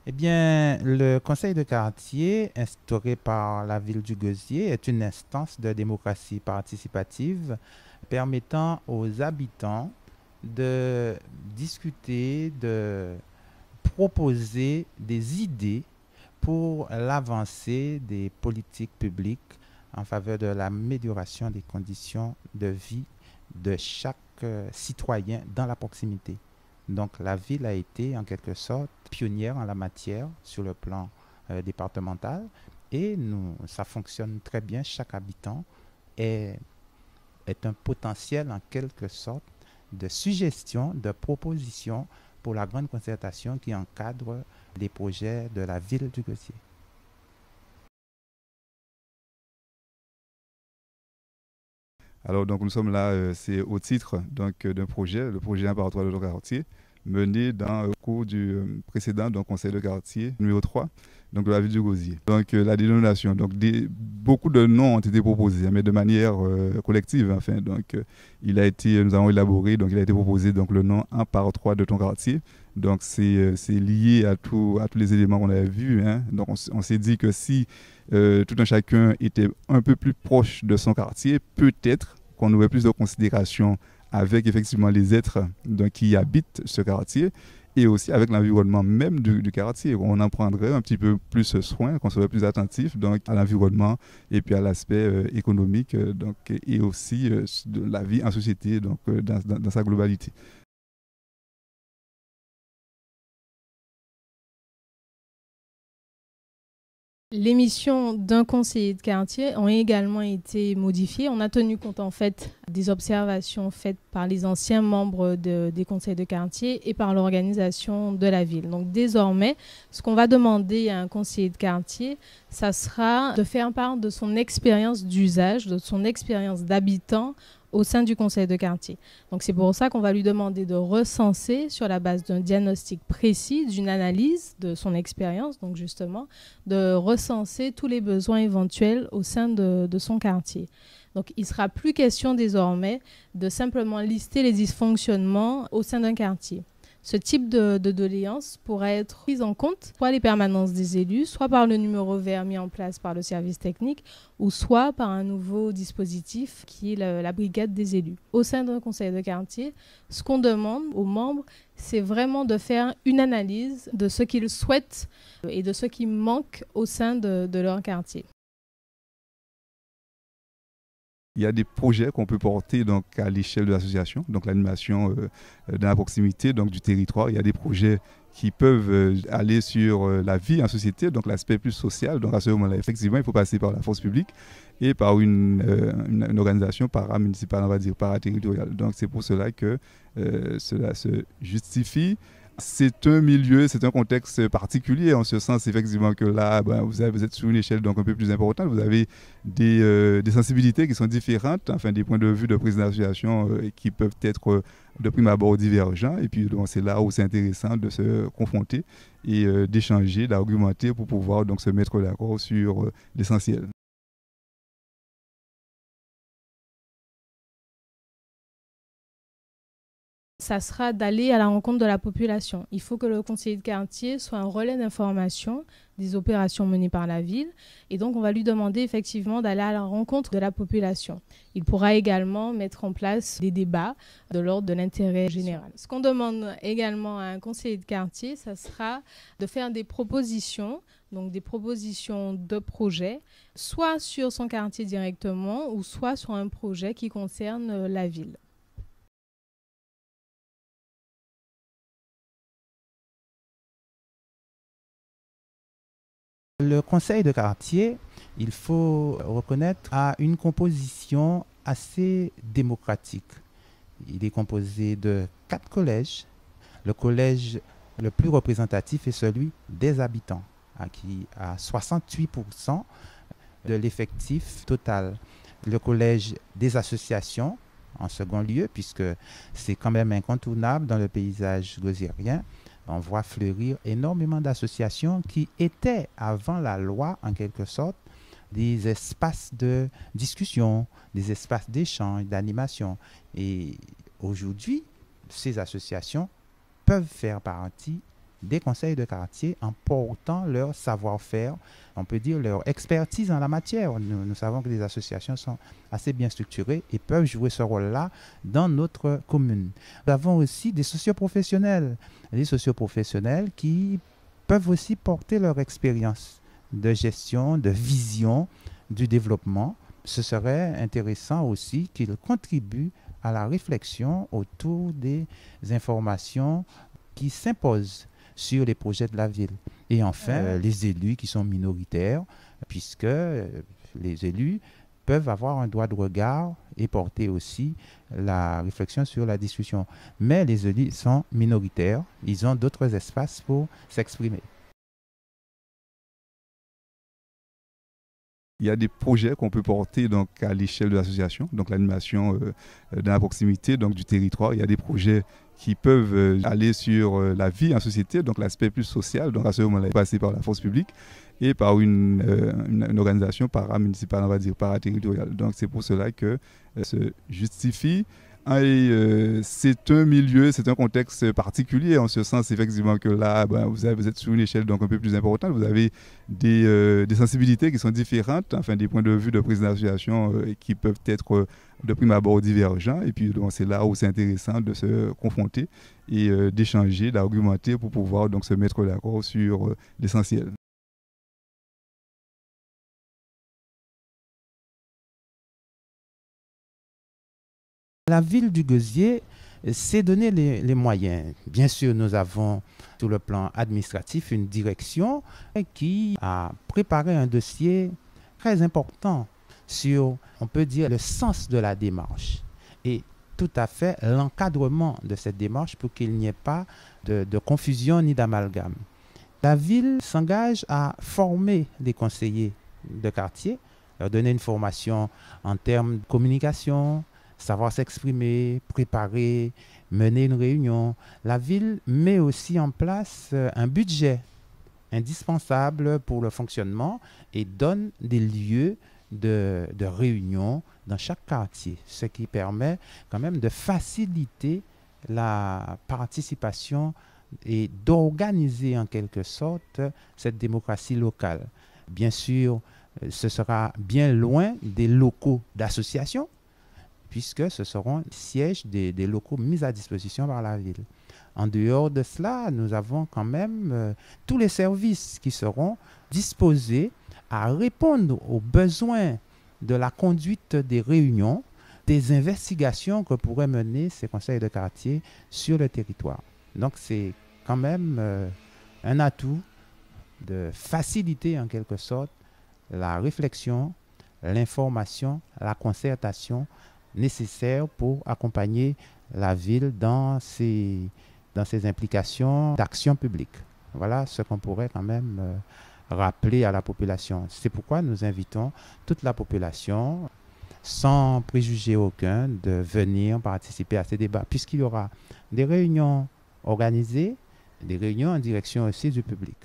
Eh bien, le conseil de quartier, instauré par la ville du Gosier, est une instance de démocratie participative permettant aux habitants de discuter, de proposer des idées pour l'avancée des politiques publiques en faveur de l'amélioration des conditions de vie de chaque citoyen dans la proximité. Donc la ville a été en quelque sorte pionnière en la matière sur le plan départemental et ça fonctionne très bien. Chaque habitant est, est un potentiel en quelque sorte de suggestion, de proposition pour la grande concertation qui encadre les projets de la ville du Gosier. Alors, donc, nous sommes là, c'est au titre d'un projet, le projet 1 par 3 de notre quartier, mené dans le cours du précédent donc, conseil de quartier numéro 3 donc, de la ville du Gosier. Donc, la dénomination, donc, beaucoup de noms ont été proposés, mais de manière collective, enfin. Donc, nous avons élaboré, donc, il a été proposé donc, le nom 1 par 3 de ton quartier. Donc, c'est lié à tous les éléments qu'on avait vus. Hein. Donc, on s'est dit que si tout un chacun était un peu plus proche de son quartier, peut-être qu'on aurait plus de considération avec effectivement les êtres donc, qui habitent ce quartier et aussi avec l'environnement même du quartier. On en prendrait un petit peu plus soin, qu'on serait plus attentif donc, à l'environnement et puis à l'aspect économique donc, et aussi de la vie en société donc, dans sa globalité. Les missions d'un conseiller de quartier ont également été modifiées. On a tenu compte en fait des observations faites par les anciens membres des conseils de quartier et par l'organisation de la ville. Donc désormais, ce qu'on va demander à un conseiller de quartier, ça sera de faire part de son expérience d'usage, de son expérience d'habitant au sein du conseil de quartier. Donc c'est pour ça qu'on va lui demander de recenser sur la base d'un diagnostic précis, d'une analyse de son expérience, donc justement, de recenser tous les besoins éventuels au sein de son quartier. Donc il ne sera plus question désormais de simplement lister les dysfonctionnements au sein d'un quartier. Ce type de doléances pourra être prise en compte, soit les permanences des élus, soit par le numéro vert mis en place par le service technique, ou soit par un nouveau dispositif qui est la brigade des élus. Au sein d'un conseil de quartier, ce qu'on demande aux membres, c'est vraiment de faire une analyse de ce qu'ils souhaitent et de ce qui manque au sein de leur quartier. Il y a des projets qu'on peut porter donc, à l'échelle de l'association, donc l'animation dans la proximité donc, du territoire. Il y a des projets qui peuvent aller sur la vie en société, donc l'aspect plus social. Donc à ce moment-là, effectivement, il faut passer par la force publique et par une organisation paramunicipale, on va dire, paraterritoriale. Donc c'est pour cela que cela se justifie. C'est un milieu, c'est un contexte particulier en ce sens effectivement que là, vous êtes sur une échelle donc un peu plus importante, vous avez des sensibilités qui sont différentes, enfin des points de vue de prise d'association qui peuvent être de prime abord divergents et puis donc, c'est là où c'est intéressant de se confronter et d'échanger, d'argumenter pour pouvoir donc se mettre d'accord sur l'essentiel. Ça sera d'aller à la rencontre de la population. Il faut que le conseiller de quartier soit un relais d'information des opérations menées par la ville. Et donc, on va lui demander effectivement d'aller à la rencontre de la population. Il pourra également mettre en place des débats de l'ordre de l'intérêt général. Ce qu'on demande également à un conseiller de quartier, ça sera de faire des propositions, donc des propositions de projets, soit sur son quartier directement ou soit sur un projet qui concerne la ville. Le conseil de quartier, il faut reconnaître, a une composition assez démocratique. Il est composé de 4 collèges. Le collège le plus représentatif est celui des habitants, qui a 68% de l'effectif total. Le collège des associations, en second lieu, puisque c'est quand même incontournable dans le paysage gosierien. On voit fleurir énormément d'associations qui étaient, avant la loi, en quelque sorte, des espaces de discussion, des espaces d'échange, d'animation. Et aujourd'hui, ces associations peuvent faire partie des conseils de quartier en portant leur savoir-faire, on peut dire leur expertise en la matière. Nous savons que les associations sont assez bien structurées et peuvent jouer ce rôle-là dans notre commune. Nous avons aussi des socioprofessionnels qui peuvent aussi porter leur expérience de gestion, de vision du développement. Ce serait intéressant aussi qu'ils contribuent à la réflexion autour des informations qui s'imposent sur les projets de la ville. Et enfin, les élus qui sont minoritaires, puisque les élus peuvent avoir un droit de regard et porter aussi la réflexion sur la discussion. Mais les élus sont minoritaires, ils ont d'autres espaces pour s'exprimer. Il y a des projets qu'on peut porter donc, à l'échelle de l'association, donc l'animation dans la proximité donc, du territoire. Il y a des projets qui peuvent aller sur la vie en société, donc l'aspect plus social, donc à ce moment-là, passer par la force publique et par une organisation paramunicipale, on va dire, paraterritoriale. Donc c'est pour cela que se justifie. C'est un milieu, c'est un contexte particulier en ce sens effectivement que là vous êtes sur une échelle donc un peu plus importante, vous avez des sensibilités qui sont différentes, enfin des points de vue de président d'association qui peuvent être de prime abord divergents, et puis donc, c'est là où c'est intéressant de se confronter et d'échanger, d'argumenter pour pouvoir donc se mettre d'accord sur l'essentiel. La ville du Gosier s'est donné les moyens. Bien sûr, nous avons sur le plan administratif une direction qui a préparé un dossier très important sur, on peut dire, le sens de la démarche et tout à fait l'encadrement de cette démarche pour qu'il n'y ait pas de confusion ni d'amalgame. La ville s'engage à former des conseillers de quartier, leur donner une formation en termes de communication, savoir s'exprimer, préparer, mener une réunion. La ville met aussi en place un budget indispensable pour le fonctionnement et donne des lieux de réunion dans chaque quartier, ce qui permet quand même de faciliter la participation et d'organiser en quelque sorte cette démocratie locale. Bien sûr, ce sera bien loin des locaux d'association, puisque ce seront sièges des locaux mis à disposition par la ville. En dehors de cela, nous avons quand même tous les services qui seront disposés à répondre aux besoins de la conduite des réunions, des investigations que pourraient mener ces conseils de quartier sur le territoire. Donc c'est quand même un atout de faciliter en quelque sorte la réflexion, l'information, la concertation nécessaires pour accompagner la ville dans ses implications d'action publique. Voilà ce qu'on pourrait quand même rappeler à la population. C'est pourquoi nous invitons toute la population, sans préjugé aucun, de venir participer à ces débats, puisqu'il y aura des réunions organisées, des réunions en direction aussi du public.